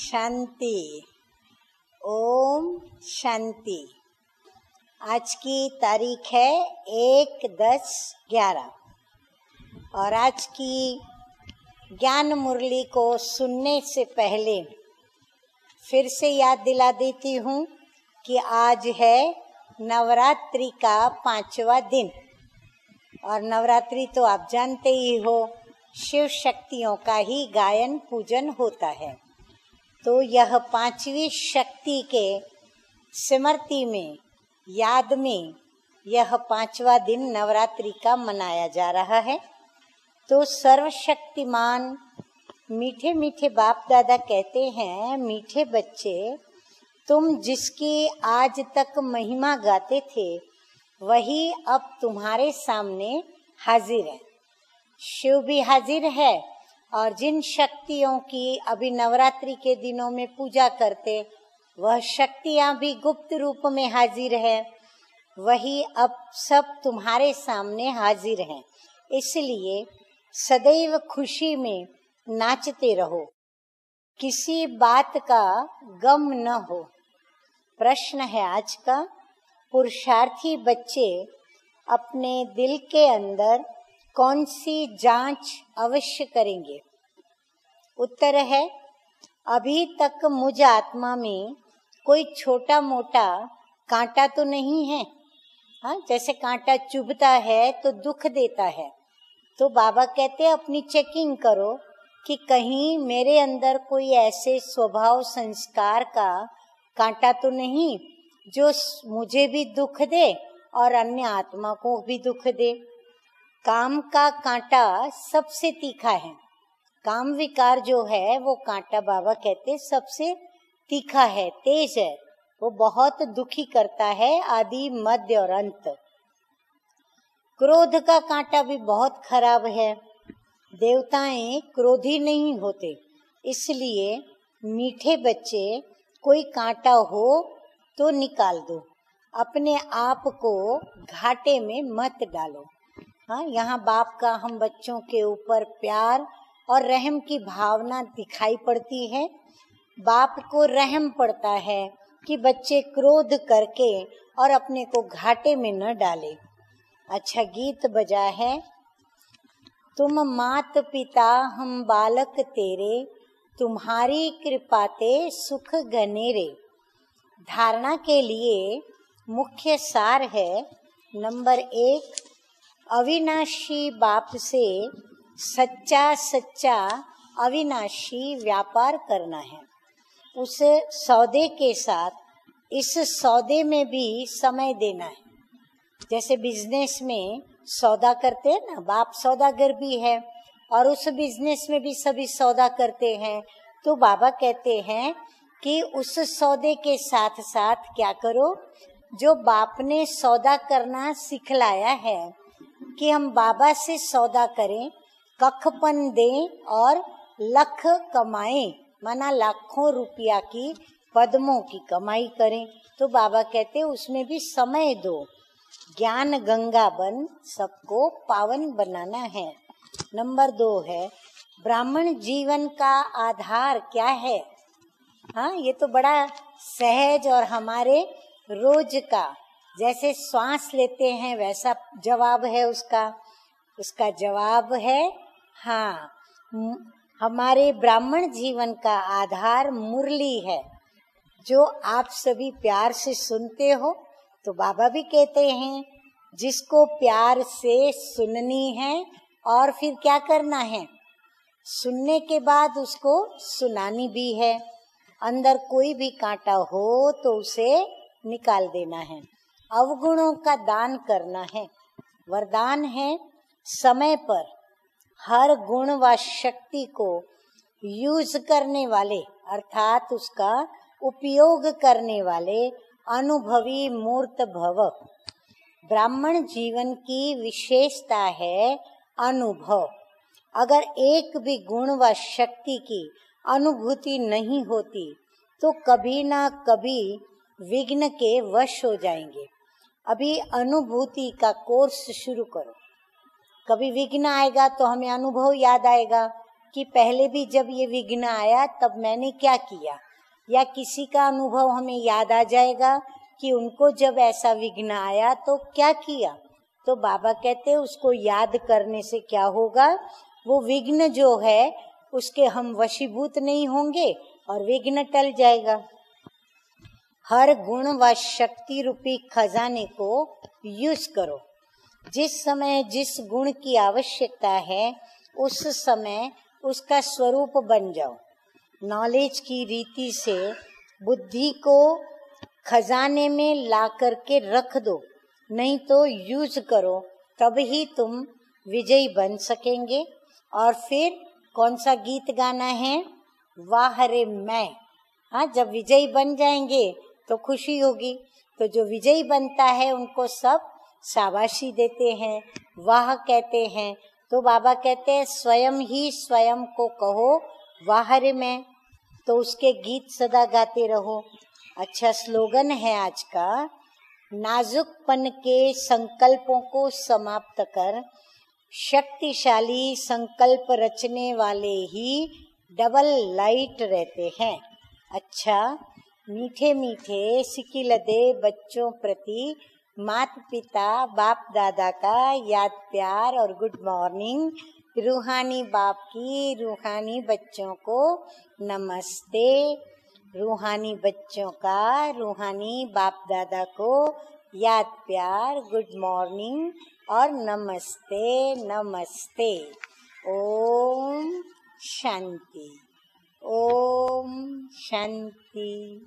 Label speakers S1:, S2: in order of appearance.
S1: शांति। ओम शांति। आज की तारीख है 1/10/11 और आज की ज्ञान मुरली को सुनने से पहले फिर से याद दिला देती हूँ कि आज है नवरात्रि का 5वां दिन और नवरात्रि तो आप जानते ही हो, शिव शक्तियों का ही गायन पूजन होता है। तो यह 5वीं शक्ति के स्मृति में, याद में यह 5वां दिन नवरात्रि का मनाया जा रहा है। तो सर्वशक्तिमान मीठे मीठे बाप दादा कहते हैं, मीठे बच्चे तुम जिसकी आज तक महिमा गाते थे वही अब तुम्हारे सामने हाजिर है। शिव भी हाजिर है और जिन शक्तियों की अभी नवरात्रि के दिनों में पूजा करते वह शक्तियां भी गुप्त रूप में हाजिर है, वही अब सब तुम्हारे सामने हाजिर हैं। इसलिए सदैव खुशी में नाचते रहो, किसी बात का गम न हो। प्रश्न है आज का, पुरुषार्थी बच्चे अपने दिल के अंदर कौन सी जांच अवश्य करेंगे? उत्तर है, अभी तक मुझ आत्मा में कोई छोटा मोटा कांटा तो नहीं है। हाँ, जैसे कांटा चुभता है तो दुख देता है, तो बाबा कहते हैं अपनी चेकिंग करो कि कहीं मेरे अंदर कोई ऐसे स्वभाव संस्कार का कांटा तो नहीं जो मुझे भी दुख दे और अन्य आत्मा को भी दुख दे। काम का कांटा सबसे तीखा है। काम विकार जो है वो कांटा बाबा कहते सबसे तीखा है, तेज है, वो बहुत दुखी करता है, आदि मध्य और अंत। क्रोध का कांटा भी बहुत खराब है। देवताएं क्रोधी नहीं होते, इसलिए मीठे बच्चे कोई कांटा हो तो निकाल दो, अपने आप को घाटे में मत डालो। हाँ, यहाँ बाप का हम बच्चों के ऊपर प्यार और रहम की भावना दिखाई पड़ती है। बाप को रहम पड़ता है कि बच्चे क्रोध करके और अपने को घाटे में न डाले। अच्छा गीत बजा है, तुम मात पिता हम बालक तेरे, तुम्हारी कृपाते सुख घनेरे। धारणा के लिए मुख्य सार है, नंबर 1, अविनाशी बाप से सच्चा सच्चा अविनाशी व्यापार करना है। उस सौदे के साथ इस सौदे में भी समय देना है। जैसे बिजनेस में सौदा करते हैं ना, बाप सौदागर भी है और उस बिजनेस में भी सभी सौदा करते हैं। तो बाबा कहते हैं कि उस सौदे के साथ साथ क्या करो, जो बाप ने सौदा करना सिखलाया है कि हम बाबा से सौदा करें, कखपन दें और लख कमाएं, माना लाखों रुपया की पद्मों की कमाई करें। तो बाबा कहते उसमें भी समय दो। ज्ञान गंगा बन सबको पावन बनाना है। नंबर 2 है, ब्राह्मण जीवन का आधार क्या है? हाँ, ये तो बड़ा सहज और हमारे रोज का, जैसे श्वास लेते हैं वैसा जवाब है उसका जवाब है हाँ। हमारे ब्राह्मण जीवन का आधार मुरली है, जो आप सभी प्यार से सुनते हो। तो बाबा भी कहते हैं जिसको प्यार से सुननी है और फिर क्या करना है, सुनने के बाद उसको सुनानी भी है। अंदर कोई भी कांटा हो तो उसे निकाल देना है। अवगुणों का दान करना है। वरदान है, समय पर हर गुण व शक्ति को यूज करने वाले अर्थात उसका उपयोग करने वाले अनुभवी मूर्त भव। ब्राह्मण जीवन की विशेषता है अनुभव। अगर एक भी गुण व शक्ति की अनुभूति नहीं होती तो कभी ना कभी विघ्न के वश हो जाएंगे। अभी अनुभूति का कोर्स शुरू करो, कभी विघ्न आएगा तो हमें अनुभव याद आएगा, कि पहले भी जब ये विघ्न आया तब मैंने क्या किया, या किसी का अनुभव हमें याद आ जाएगा कि उनको जब ऐसा विघ्न आया तो क्या किया। तो बाबा कहते हैं उसको याद करने से क्या होगा, वो विघ्न जो है उसके हम वशीभूत नहीं होंगे और विघ्न टल जाएगा। हर गुण व शक्ति रूपी खजाने को यूज करो। जिस समय जिस गुण की आवश्यकता है उस समय उसका स्वरूप बन जाओ। नॉलेज की रीति से बुद्धि को खजाने में ला करके रख दो, नहीं तो यूज करो, तब ही तुम विजयी बन सकेंगे। और फिर कौन सा गीत गाना है, वाह रे मैं। हाँ, जब विजयी बन जाएंगे तो खुशी होगी। तो जो विजयी बनता है उनको सब शाबाशी देते हैं, वाह कहते हैं। तो बाबा कहते हैं स्वयं ही स्वयं को कहो वाह रे मैं, तो उसके गीत सदा गाते रहो। अच्छा स्लोगन है आज का, नाजुकपन के संकल्पों को समाप्त कर शक्तिशाली संकल्प रचने वाले ही डबल लाइट रहते हैं। अच्छा, मीठे मीठे सिकिलदे बच्चों प्रति माता पिता बाप दादा का याद प्यार और गुड मॉर्निंग। रूहानी बाप की रूहानी बच्चों को नमस्ते। रूहानी बच्चों का रूहानी बाप दादा को याद प्यार, गुड मॉर्निंग और नमस्ते नमस्ते। ओम शांति, ओम शांति।